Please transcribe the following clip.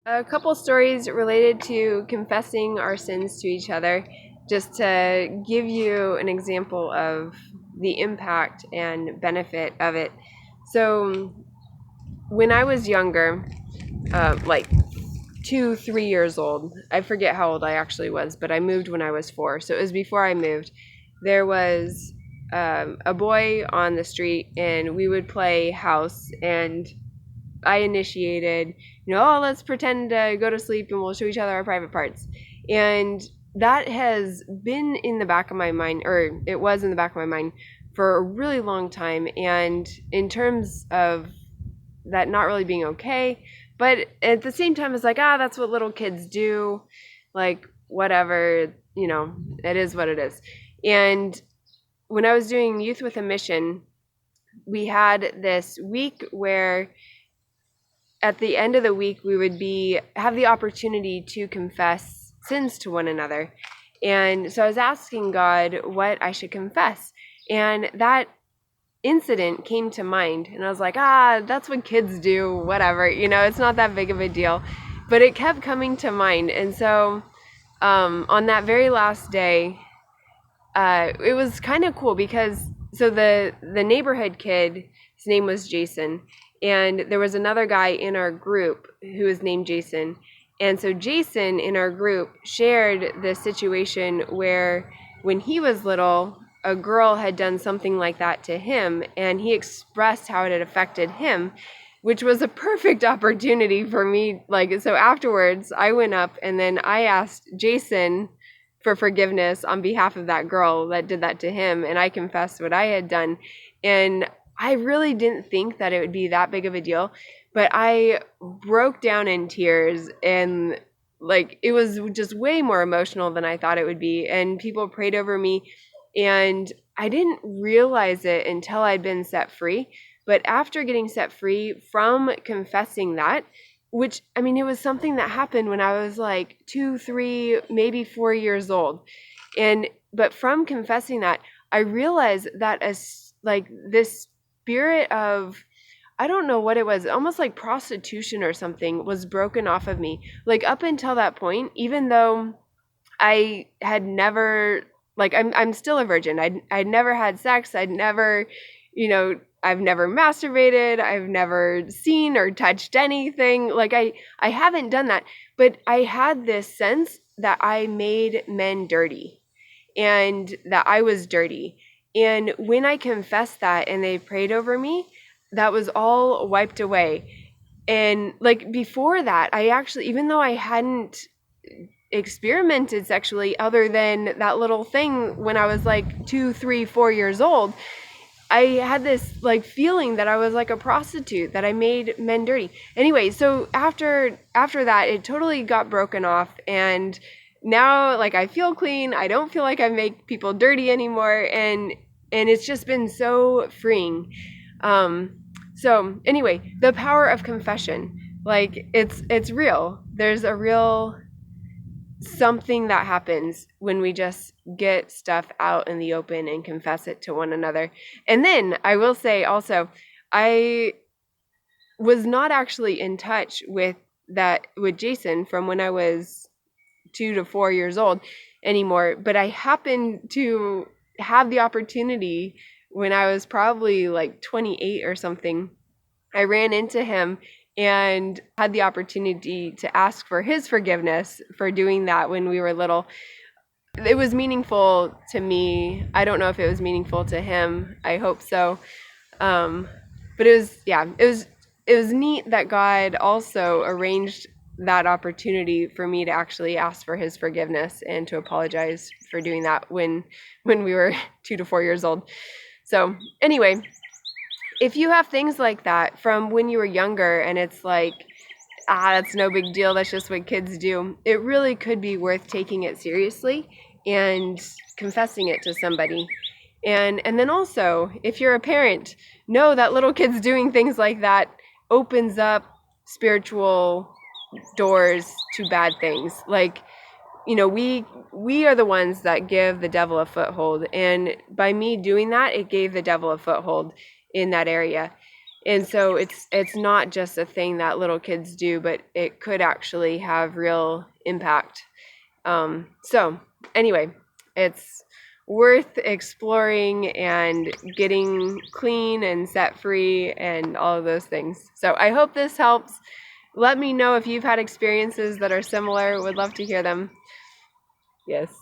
A couple stories related to confessing our sins to each other, just to give you an example of the impact and benefit of it. So, when I was younger, like 2, 3 years old, I forget how old I actually was, but I moved when I was 4. So it was before I moved. There was a boy on the street, and we would play house, and I initiated, oh, let's pretend to go to sleep and we'll show each other our private parts. And that has been in the back of my mind, or it was in the back of my mind for a really long time. And in terms of that not really being okay, but at the same time, it's like, that's what little kids do. Like, whatever, it is what it is. And when I was doing Youth with a Mission, we had this week where at the end of the week, we would have the opportunity to confess sins to one another. And so I was asking God what I should confess. And that incident came to mind. And I was like, that's what kids do, whatever. It's not that big of a deal. But it kept coming to mind. And so on that very last day, it was kind of cool because the neighborhood kid, his name was Jason, and there was another guy in our group who was named Jason. And so Jason in our group shared the situation where when he was little, a girl had done something like that to him, and he expressed how it had affected him, which was a perfect opportunity for me. So afterwards, I went up and then I asked Jason for forgiveness on behalf of that girl that did that to him, and I confessed what I had done. And I really didn't think that it would be that big of a deal, but I broke down in tears, and it was just way more emotional than I thought it would be. And people prayed over me, and I didn't realize it until I'd been set free. But after getting set free from confessing that, which, it was something that happened when I was like 2, 3, maybe 4 years old. But from confessing that, I realized that this spirit of, I don't know what it was, almost like prostitution or something, was broken off of me. Up until that point, even though I had never, I'm still a virgin. I'd never had sex. I've never masturbated. I've never seen or touched anything. I haven't done that, but I had this sense that I made men dirty and that I was dirty. And when I confessed that and they prayed over me, that was all wiped away. And before that, I actually, even though I hadn't experimented sexually other than that little thing when I was 2, 3, 4 years old, I had this feeling that I was like a prostitute, that I made men dirty. Anyway, so after that, it totally got broken off, and now I feel clean. I don't feel like I make people dirty anymore, and it's just been so freeing. So anyway, the power of confession, it's real. There's a real something that happens when we just get stuff out in the open and confess it to one another. And then I will say also, I was not actually in touch with Jason from when I was 2 to 4 years old anymore, but I happened to have the opportunity when I was probably 28 or something. I ran into him and had the opportunity to ask for his forgiveness for doing that when we were little. It was meaningful to me. I don't know if it was meaningful to him. I hope so. But it was neat that God also arranged that opportunity for me to actually ask for his forgiveness and to apologize for doing that when we were 2 to 4 years old. So anyway, if you have things like that from when you were younger and it's that's no big deal, that's just what kids do, it really could be worth taking it seriously and confessing it to somebody. And then also, if you're a parent, know that little kids doing things like that opens up spiritual doors to bad things. We are the ones that give the devil a foothold, and by me doing that, it gave the devil a foothold in that area. And so it's not just a thing that little kids do, but it could actually have real impact. So anyway, it's worth exploring and getting clean and set free and all of those things. So I hope this helps. Let me know if you've had experiences that are similar. Would love to hear them. Yes.